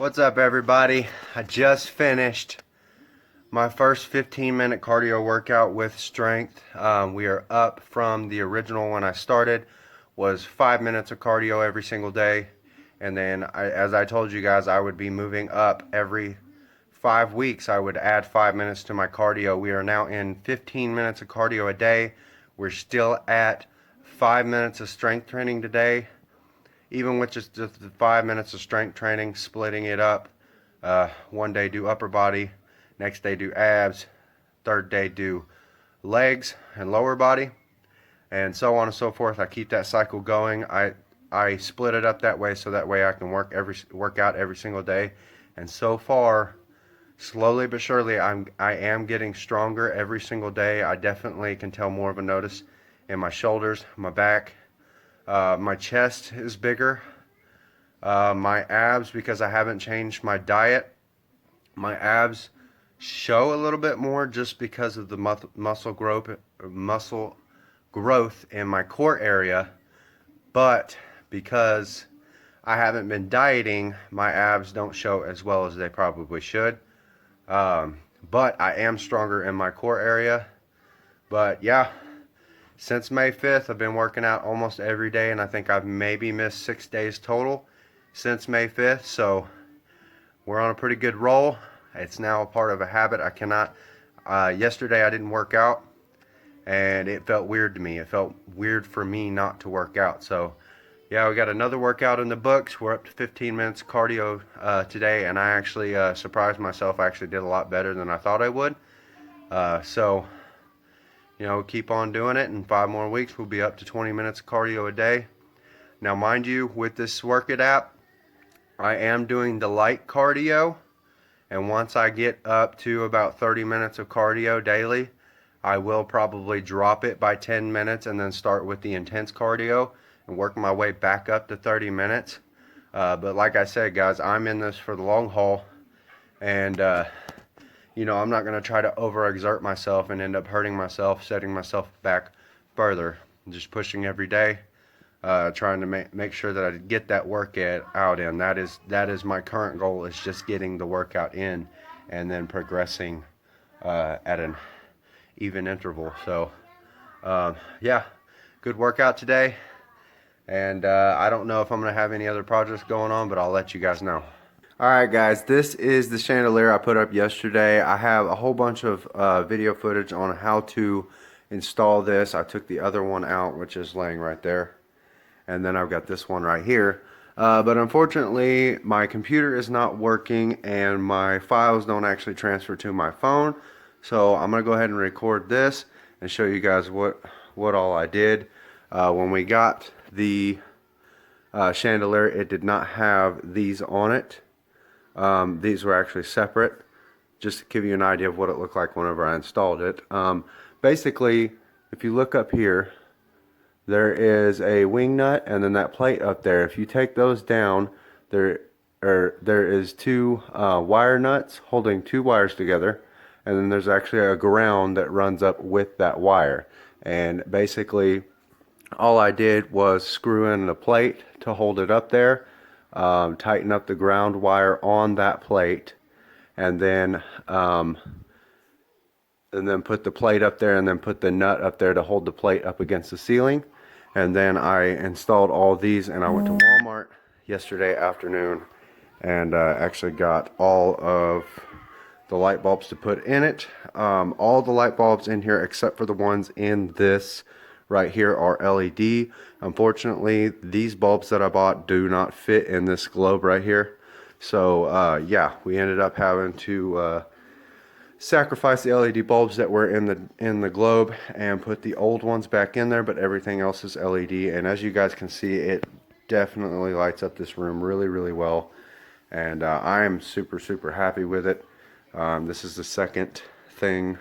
What's up, everybody? I just finished my first 15-minute cardio workout with strength. We are up from the original when I started was 5 minutes of cardio every single day, and then as I told you guys, I would be moving up every 5 weeks. I would add 5 minutes to my cardio. We are now in 15 minutes of cardio a day. We're still at 5 minutes of strength training today. Even with just the 5 minutes of strength training, splitting it up. One day do upper body, next day do abs, third day do legs and lower body, and so on and so forth. I keep that cycle going. I split it up that way so that way I can work out every single day. And so far, slowly but surely, I am getting stronger every single day. I definitely can tell more of a notice in my shoulders, my back. My chest is bigger. My abs, because I haven't changed my diet, my abs show a little bit more just because of the muscle growth in my core area. But because I haven't been dieting, my abs don't show as well as they probably should. But I am stronger in my core area. But yeah. Since May 5th, I've been working out almost every day, and I think I've maybe missed 6 days total since May 5th, so we're on a pretty good roll. It's now a part of a habit. I cannot, yesterday I didn't work out, and it felt weird to me. It felt weird for me not to work out, so yeah, we got another workout in the books. We're up to 15 minutes cardio today, and I actually surprised myself. I actually did a lot better than I thought I would, so you know, keep on doing it. In 5 more weeks, we'll be up to 20 minutes of cardio a day. Now, mind you, with this Workit app, I am doing the light cardio. And once I get up to about 30 minutes of cardio daily, I will probably drop it by 10 minutes and then start with the intense cardio and work my way back up to 30 minutes. But like I said, guys, I'm in this for the long haul. And, you know, I'm not going to try to overexert myself and end up hurting myself, setting myself back further. I'm just pushing every day, trying to make sure that I get that workout in. That is my current goal, is just getting the workout in and then progressing at an even interval. So, yeah, good workout today. And I don't know if I'm going to have any other projects going on, but I'll let you guys know. Alright guys, this is the chandelier I put up yesterday. I have a whole bunch of video footage on how to install this. I took the other one out, which is laying right there. And then I've got this one right here. But unfortunately, my computer is not working and my files don't actually transfer to my phone. So I'm going to go ahead and record this and show you guys what all I did. When we got the chandelier, it did not have these on it. These were actually separate, just to give you an idea of what it looked like whenever I installed it. Basically, if you look up here, there is a wing nut and then that plate up there. If you take those down, there is two wire nuts holding two wires together, and then there's actually a ground that runs up with that wire. And basically, all I did was screw in a plate to hold it up there. Tighten up the ground wire on that plate, and then put the plate up there, and then put the nut up there to hold the plate up against the ceiling. And then I installed all these, and I went to Walmart yesterday afternoon and actually got all of the light bulbs to put in it. All the light bulbs in here except for the ones in this right here are LED. Unfortunately, these bulbs that I bought do not fit in this globe right here. So yeah, we ended up having to sacrifice the LED bulbs that were in the globe and put the old ones back in there, but everything else is LED. And as you guys can see, it definitely lights up this room really, really well. And I am super happy with it. This is the second thing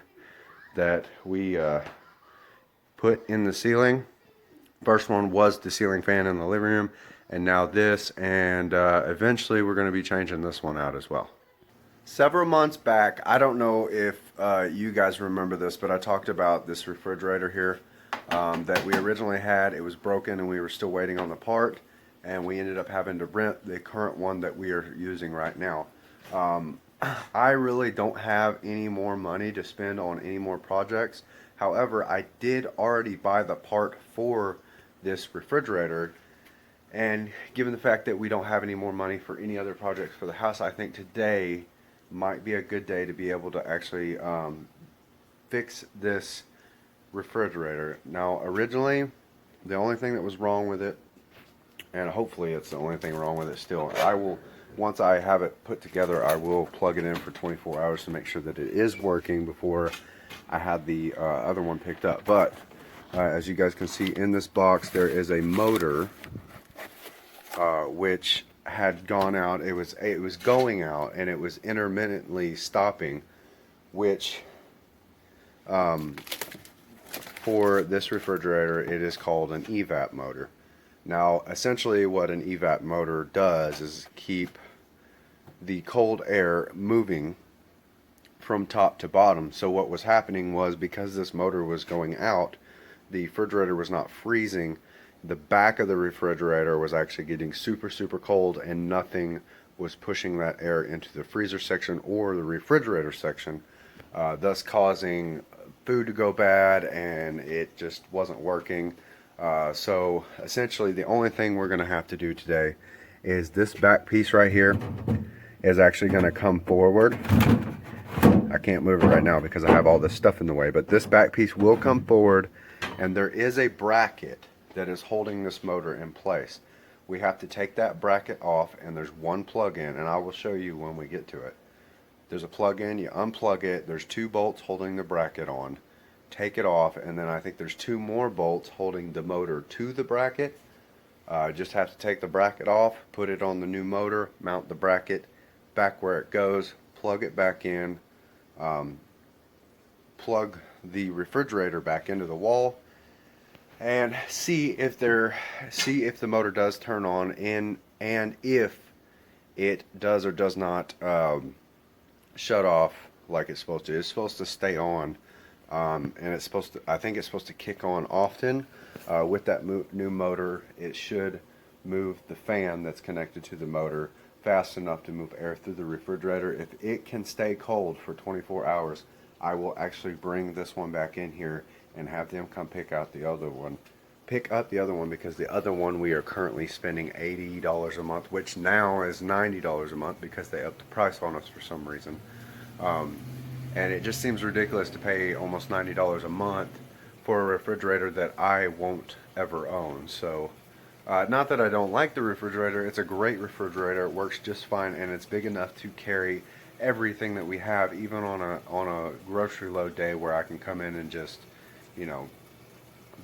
that we put in the ceiling. First one was the ceiling fan in the living room, and now this, and eventually we're going to be changing this one out as well. Several months back, I don't know if you guys remember this, but I talked about this refrigerator here that we originally had. It was broken and we were still waiting on the part, and we ended up having to rent the current one that we are using right now. I really don't have any more money to spend on any more projects. However, I did already buy the part for this refrigerator, and given the fact that we don't have any more money for any other projects for the house, I think today might be a good day to be able to actually fix this refrigerator. Now, originally, the only thing that was wrong with it, and hopefully it's the only thing wrong with it still, I will, once I have it put together, I will plug it in for 24 hours to make sure that it is working before I had the other one picked up. But as you guys can see in this box, there is a motor which had gone out. It was going out, and it was intermittently stopping, which for this refrigerator it is called an evap motor. Now essentially what an evap motor does is keep the cold air moving from top to bottom. So what was happening was, because this motor was going out, the refrigerator was not freezing. The back of the refrigerator was actually getting super cold, and nothing was pushing that air into the freezer section or the refrigerator section, thus causing food to go bad, and it just wasn't working. So essentially the only thing we're going to have to do today is this back piece right here is actually going to come forward. I can't move it right now because I have all this stuff in the way, but this back piece will come forward, and there is a bracket that is holding this motor in place. We have to take that bracket off, and there's one plug in, and I will show you when we get to it. There's a plug in, you unplug it, there's 2 bolts holding the bracket on. Take it off, and then I think there's 2 more bolts holding the motor to the bracket. Just have to take the bracket off, put it on the new motor, mount the bracket back where it goes, plug it back in, plug the refrigerator back into the wall, and see if the motor does turn on, and if it does or does not shut off like it's supposed to. It's supposed to stay on, and it's supposed to, I think it's supposed to kick on often. With that new motor, it should move the fan that's connected to the motor fast enough to move air through the refrigerator. If it can stay cold for 24 hours, I will actually bring this one back in here and have them come pick up the other one, because the other one we are currently spending $80 a month, which now is $90 a month because they upped the price on us for some reason. And it just seems ridiculous to pay almost $90 a month for a refrigerator that I won't ever own. So not that I don't like the refrigerator, it's a great refrigerator, it works just fine, and it's big enough to carry everything that we have, even on a grocery load day where I can come in and just, you know,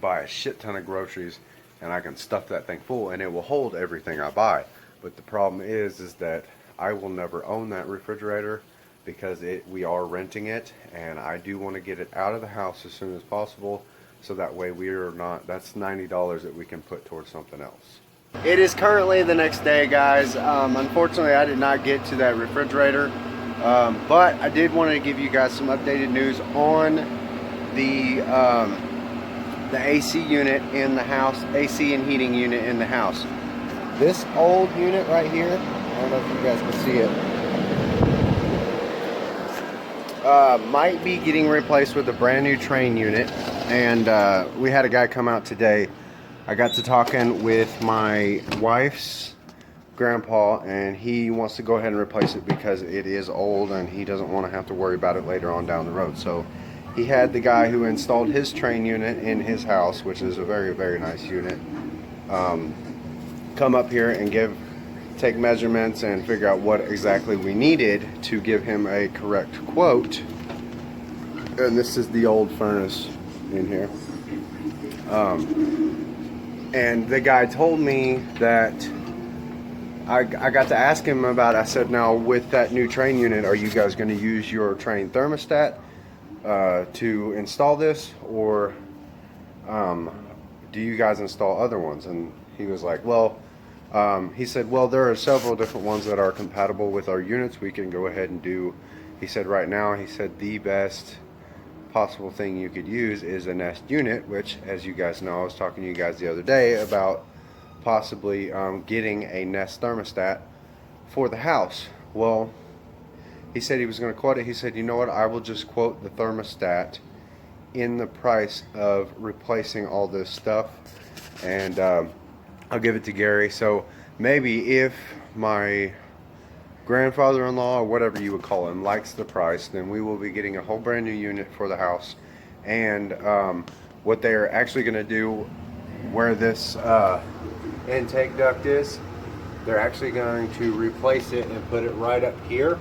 buy a shit ton of groceries, and I can stuff that thing full, and it will hold everything I buy. But the problem is that I will never own that refrigerator because we are renting it, and I do want to get it out of the house as soon as possible, so that way we are not, that's $90 that we can put towards something else. It is currently the next day, guys. Unfortunately, I did not get to that refrigerator, but I did want to give you guys some updated news on the AC unit in the house, AC and heating unit in the house. This old unit right here, I don't know if you guys can see it, might be getting replaced with a brand new Trane unit. And we had a guy come out today. I got to talking with my wife's grandpa, and he wants to go ahead and replace it because it is old and he doesn't want to have to worry about it later on down the road. So he had the guy who installed his Trane unit in his house, which is a very nice unit, come up here and take measurements and figure out what exactly we needed to give him a correct quote. And this is the old furnace in here. And the guy told me that I got to ask him about, I said, now with that new Trane unit, are you guys going to use your Trane thermostat to install this, or do you guys install other ones? And he was like, well, he said, well, there are several different ones that are compatible with our units. We can go ahead and do, he said, right now, he said, the best possible thing you could use is a Nest unit, which, as you guys know, I was talking to you guys the other day about possibly getting a Nest thermostat for the house. Well, he said he was going to quote it. He said, you know what, I will just quote the thermostat in the price of replacing all this stuff, and I'll give it to Gary. So maybe if my grandfather-in-law, or whatever you would call him, likes the price, then we will be getting a whole brand new unit for the house. And what they are actually going to do, where this intake duct is, they're actually going to replace it and put it right up here,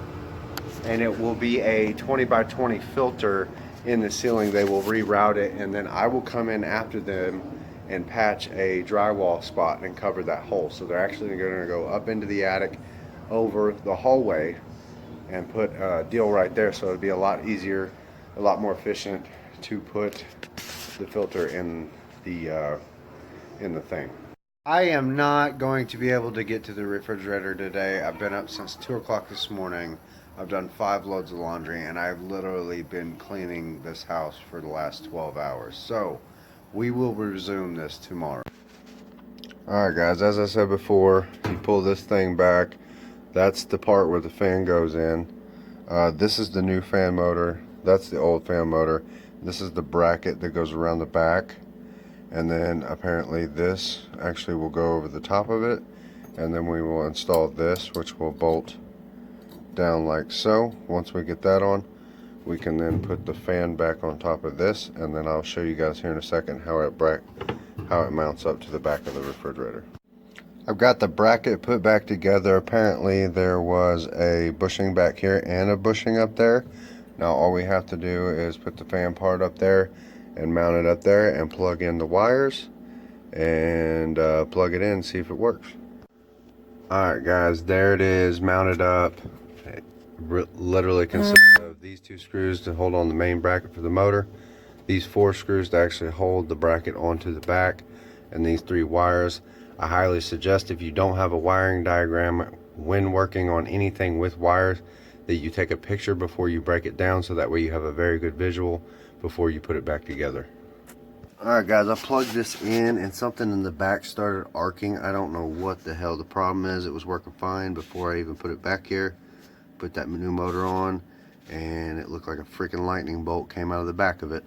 and it will be a 20 by 20 filter in the ceiling. They will reroute it, and then I will come in after them and patch a drywall spot and cover that hole. So they're actually going to go up into the attic over the hallway and put a deal right there, so it'd be a lot easier, a lot more efficient to put the filter in the thing. I am not going to be able to get to the refrigerator today. I've been up since 2 o'clock this morning. I've done 5 loads of laundry, and I've literally been cleaning this house for the last 12 hours. So we will resume this tomorrow. Alright guys, as I said before, you pull this thing back. That's the part where the fan goes in. This is the new fan motor. That's the old fan motor. This is the bracket that goes around the back. And then apparently this actually will go over the top of it. And then we will install this, which will bolt down like so. Once we get that on, we can then put the fan back on top of this, and then I'll show you guys here in a second how it mounts up to the back of the refrigerator. I've got the bracket put back together. Apparently there was a bushing back here and a bushing up there. Now all we have to do is put the fan part up there and mount it up there and plug in the wires and plug it in and see if it works. Alright guys, there it is mounted up. It literally consists of these 2 screws to hold on the main bracket for the motor, these 4 screws to actually hold the bracket onto the back, and these 3 wires. I highly suggest, if you don't have a wiring diagram when working on anything with wires, that you take a picture before you break it down, so that way you have a very good visual before you put it back together. Alright guys, I plugged this in and something in the back started arcing. I don't know what the hell the problem is. It was working fine before I even put it back here. Put that new motor on, and it looked like a freaking lightning bolt came out of the back of it.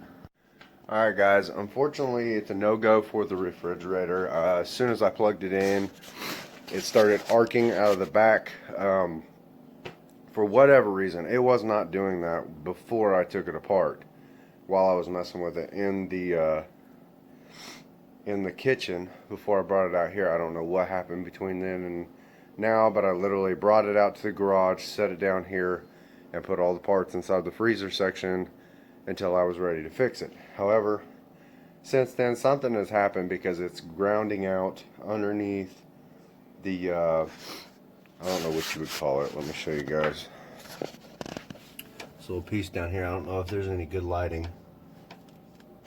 Alright guys, unfortunately it's a no-go for the refrigerator. As soon as I plugged it in, it started arcing out of the back. For whatever reason, it was not doing that before I took it apart. While I was messing with it in the kitchen before I brought it out here. I don't know what happened between then and now, but I literally brought it out to the garage, set it down here, and put all the parts inside the freezer section until I was ready to fix it. However, since then something has happened, because it's grounding out underneath the I don't know what you would call it. Let me show you guys. This little piece down here, I don't know if there's any good lighting.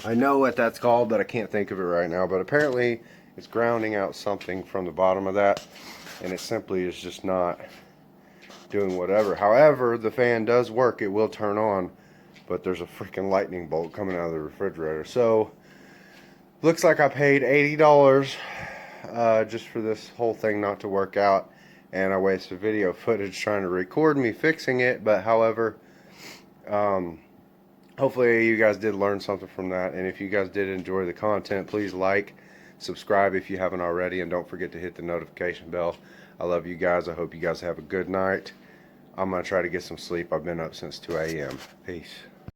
I know what that's called, but I can't think of it right now. But apparently it's grounding out something from the bottom of that, and it simply is just not doing whatever. However, the fan does work. It will turn on, but there's a freaking lightning bolt coming out of the refrigerator. So looks like I paid $80 just for this whole thing not to work out, and I wasted video footage trying to record me fixing it. But however, hopefully you guys did learn something from that, and if you guys did enjoy the content, please like, subscribe if you haven't already, and don't forget to hit the notification bell. I love you guys. I hope you guys have a good night. I'm going to try to get some sleep. I've been up since 2 a.m. Peace.